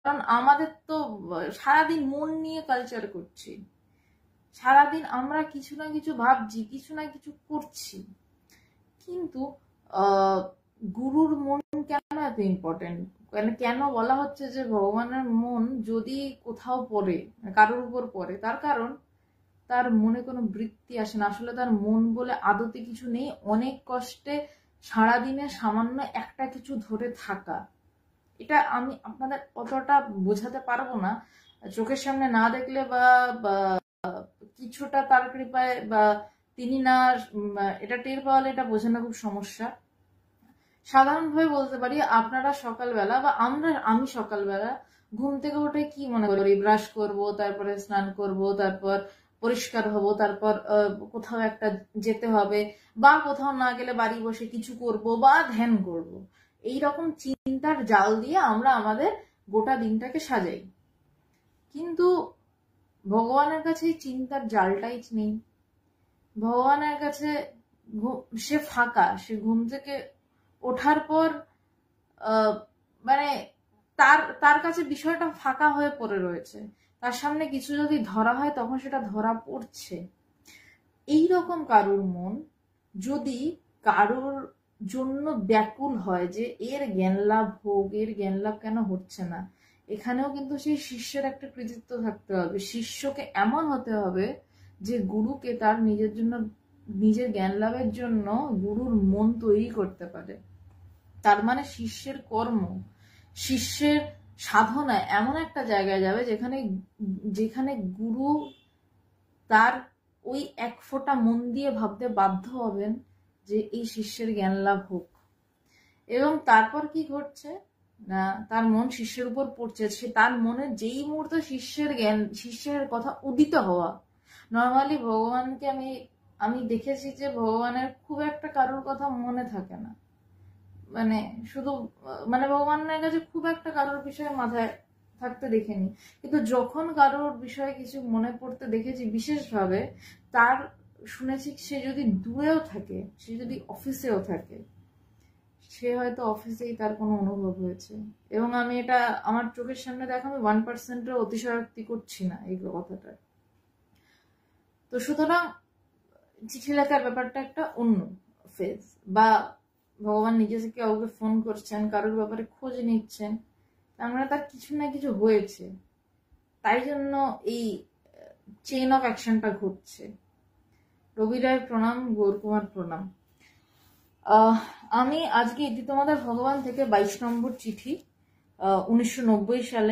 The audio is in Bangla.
কারণ আমাদের তো সারাদিন মন নিয়ে কালচার করছি, সারাদিন আমরা কিছু না কিছু ভাবছি, কিছু না কিছু করছি, কিন্তু গুরুর মন কেন এত ইম্পর্টেন্ট? কেন বলা হচ্ছে যে ভগবানের মন যদি কোথাও পড়ে, কারোর উপর পড়ে, তার কারণ তার মনে কোনো বৃত্তি আসে না। আসলে তার মন বলে আদতে কিছু নেই। অনেক কষ্টে সারাদিনে সামান্য একটা কিছু ধরে থাকা, এটা আমি আপনাদের অতটা বোঝাতে পারবো না। চোখের সামনে না দেখলে বা কিছুটা তার কৃপায় বা তিনি না এটা টের পাওয়ালে এটা বোঝানো খুব সমস্যা। সাধারণভাবে বলতে পারি, আপনারা সকালবেলা বা আমি সকালবেলা ঘুম থেকে উঠে কি মনে করি? ব্রাশ করব, তারপরে স্নান করব, তারপর পরিষ্কার হব, তারপর কোথাও একটা যেতে হবে, বা কোথাও না গেলে বাড়ি বসে কিছু করব বা ধ্যান করব। এইরকম চিন্তার জাল দিয়ে আমরা আমাদের গোটা দিনটাকে সাজাই। কিন্তু ভগবানের কাছে এই চিন্তার জালটাই নেই। ভগবানের কাছে সে ফাঁকা। সে ঘুম থেকে ওঠার পর মানে তার তার কাছে বিষয়টা ফাঁকা হয়ে পড়ে রয়েছে। তার সামনে কিছু যদি ধরা হয় তখন সেটা ধরা পড়ছে। এইরকম কারুর মন যদি কারোর জন্য ব্যাকুল হয় যে এর জ্ঞান লাভ হোক, এর জ্ঞান লাভ কেন হচ্ছে না, এখানেও কিন্তু সেই শিষ্যের একটা কৃতিত্ব থাকতে হবে। শিষ্যকে এমন হতে হবে যে গুরুকে তার নিজের জন্য, নিজের জ্ঞান লাভের জন্য গুরুর মন তৈরি করতে পারে। তার মানে শিষ্যের কর্ম, শিষ্যের সাধনা এমন একটা জায়গায় যাবে যেখানে যেখানে গুরু তার ওই এক ফোঁটা মন দিয়ে ভাবতে বাধ্য হবেন যে এই শিষ্যের জ্ঞান লাভ হোক। এবং তারপর কি ঘটছে না, তার মন শিষ্যের উপর পড়ছে। সে তার মনে যেই মুহূর্তে শিষ্যের কথা উদিত হওয়া, নর্মালি ভগবানকে আমি দেখেছি যে ভগবানের খুব একটা কারোর কথা মনে থাকে না। মানে শুধু ভগবানের কাছে খুব একটা কারোর বিষয়ে মাথায় থাকতে দেখিনি। কিন্তু যখন কারোর বিষয়ে কিছু মনে পড়তে দেখেছি বিশেষভাবে, তার শুনেছি সে যদি দূরেও থাকে, সে যদি অফিসেও থাকে, সে হয়তো অফিসেই তার কোনো অনুভব হয়েছে। এবং আমি এটা আমার চোখের সামনে দেখা, আমি 1% অতিশয়োক্তি করছি না এই কথাটা। তো সুতরাং চিঠি লেখার ব্যাপারটা একটা অন্য ফেজ, বা ভগবান নিজে থেকে কাউকে ফোন করছেন, কারোর ব্যাপারে খোঁজ নিচ্ছেন, তার মানে তার কিছু না কিছু হয়েছে, তাই জন্য এই চেইন অফ অ্যাকশনটা ঘটছে। রবি রায় প্রণাম, গৌর কুমার প্রণাম। আমি আজকে তোমাদের ভগবান থেকে 22 নম্বর চিঠি, 1990 সালে